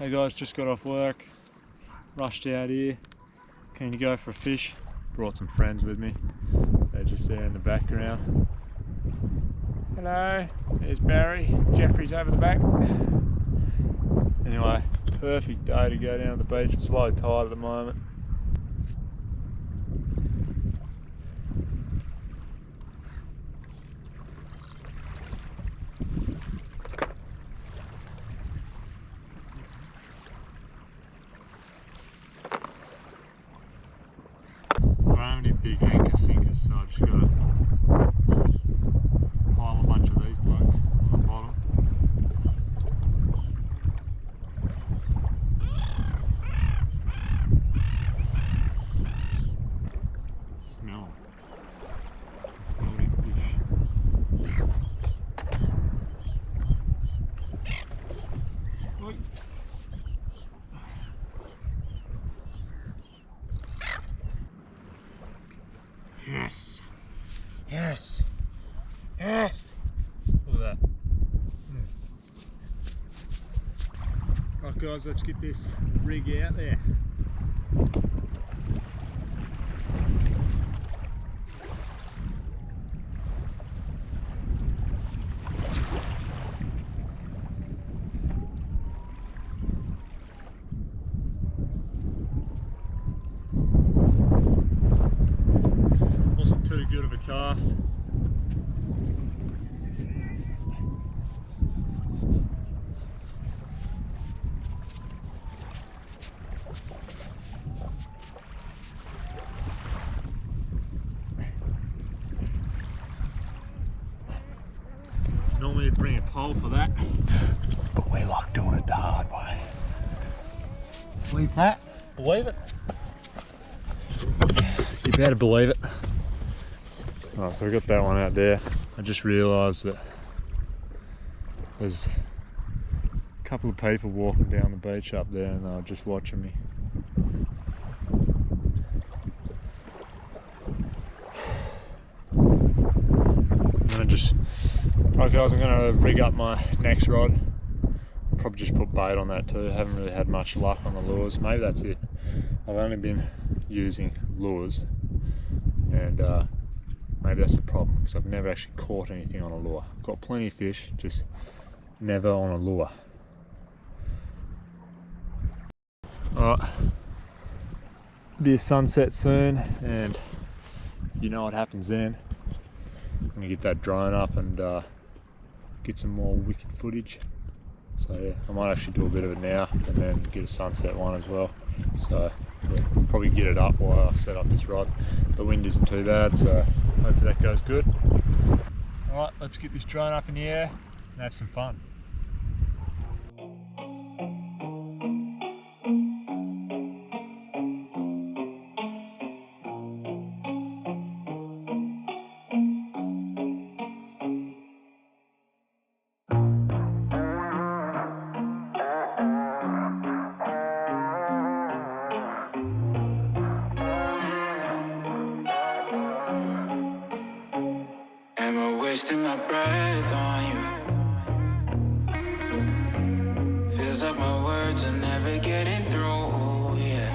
Hey guys, just got off work, rushed out here, keen to go for a fish. Brought some friends with me, they're just there in the background. Hello, there's Barry, Jeffrey's over the back. Anyway, perfect day to go down to the beach. It's low tide at the moment. I don't have any big anchor sinkers, so I just gotta pile a bunch of these blokes on the bottom. Smell them. I can smell them fish. Oi. Yes! Yes! Yes! Look at that. Right guys, let's get this rig out there. Wasn't too good of a cast. Normally I'd bring a pole for that, but we like doing it the hard way. Believe that? Believe it? You better believe it. Alright, so I got that one out there. I just realised that there's a couple of people walking down the beach up there and they were just watching me. Right guys, I'm going to rig up my next rod. Probably just put bait on that too. Haven't really had much luck on the lures. Maybe that's it. I've only been using lures, and maybe that's the problem, because I've never actually caught anything on a lure. Got plenty of fish, just never on a lure. Alright, be a sunset soon, and you know what happens then. I'm going to get that drone up and get some more wicked footage. So yeah, I might actually do a bit of it now and then get a sunset one as well. So yeah, probably get it up while I set up this rod. The wind isn't too bad, so hopefully that goes good. Alright, let's get this drone up in the air and have some fun. Wasting my breath on you. Feels like my words are never getting through, yeah.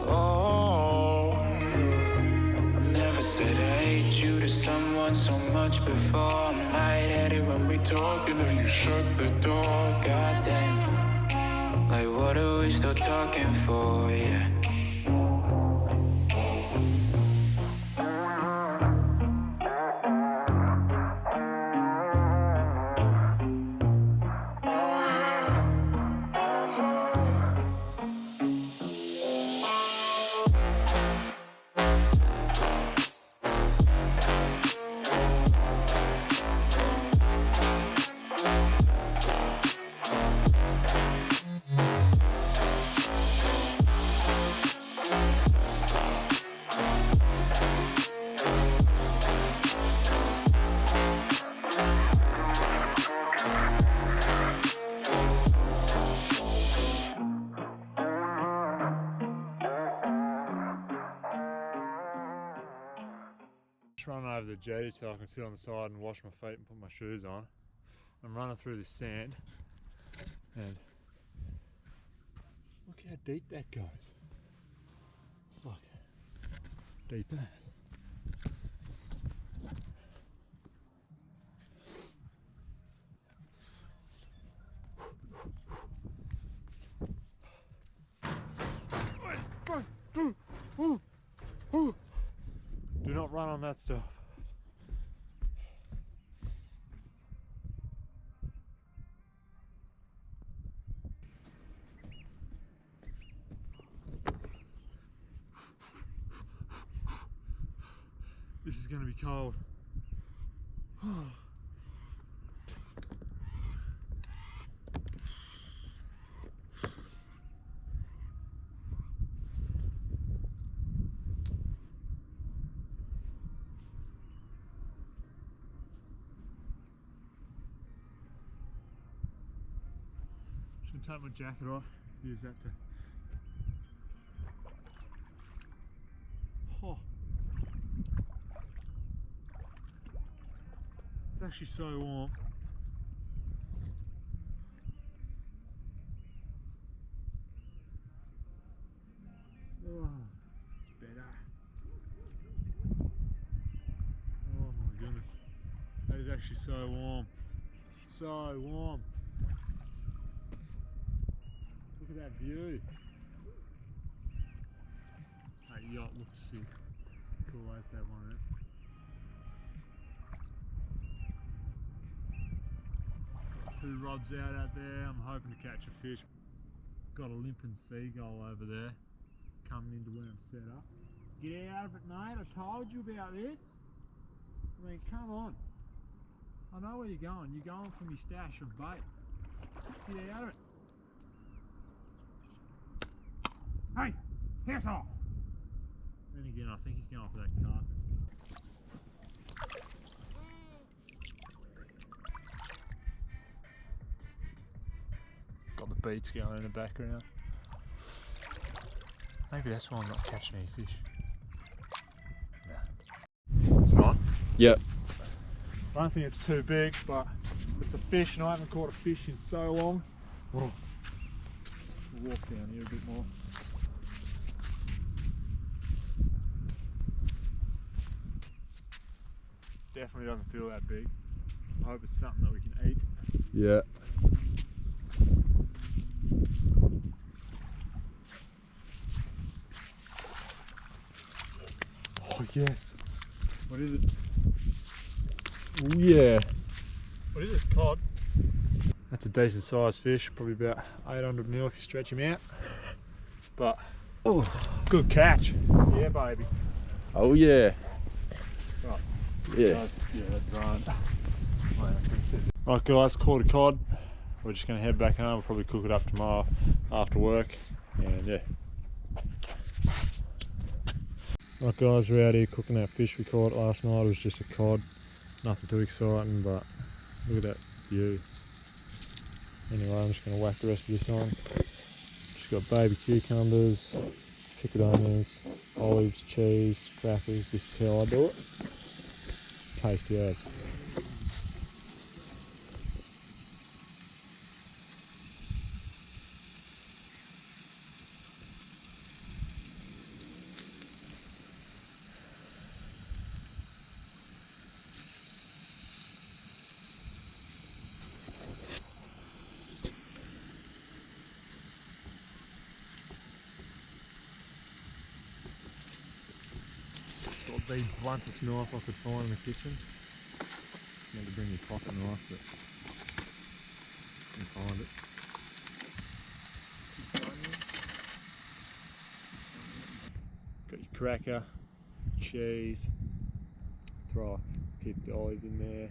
Oh, I never said I hate you to someone so much before. I'm lightheaded when we talk and then you shut the door. Goddamn, like what are we still talking for, yeah. Just running over the jetty so I can sit on the side and wash my feet and put my shoes on. I'm running through this sand And look how deep that goes. It's like deep as. Do not run on that stuff. This is going to be cold. Should take my jacket off. Use that to. Oh. It's actually so warm. Oh, better. Oh my goodness. That is actually so warm. So warm. Look at that view. That yacht looks sick. Cool as to have one of it. Got 2 rods out there. I'm hoping to catch a fish. Got a limping seagull over there coming into where I'm set up. Get out of it, mate. I told you about this. I mean, come on. I know where you're going. You're going for me stash of bait. Get out of it. Hey, hands off. Then again, I think he's going for that carcass. Got the beats going in the background. Maybe that's why I'm not catching any fish. Nah. It's on? Yep. I don't think it's too big, but it's a fish and I haven't caught a fish in so long. Oh. We'll walk down here a bit more. Definitely doesn't feel that big. I hope it's something that we can eat. Yeah. Oh yes. What is it? Oh yeah. What is it? It's cod. That's a decent sized fish, probably about 800 mil if you stretch him out. But Oh. good catch. Yeah, baby. Oh yeah. Right. Yeah. Yeah, that's right. Right guys, caught a cod. We're just going to head back home. We'll probably cook it up tomorrow after work. And yeah. Right guys, we're out here cooking that fish we caught last night. It was just a cod. Nothing too exciting, but look at that view. Anyway, I'm just going to whack the rest of this on. Just got baby cucumbers, pickled onions, olives, cheese, crackers. This is how I do it. Tasty as. Got the bluntest knife I could find in the kitchen. Had to bring your pocket knife, but couldn't find it. Got your cracker, cheese, keep the olive in there.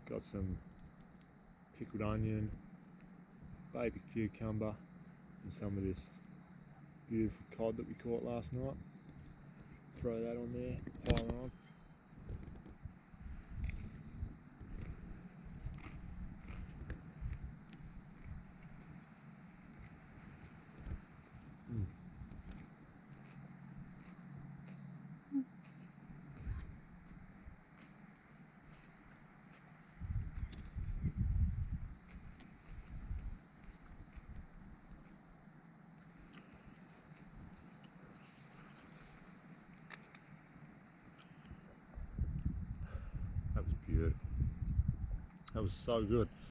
Got some pickled onion, baby cucumber, and some of this beautiful cod that we caught last night. Throw that on there, pile it on. That was so good.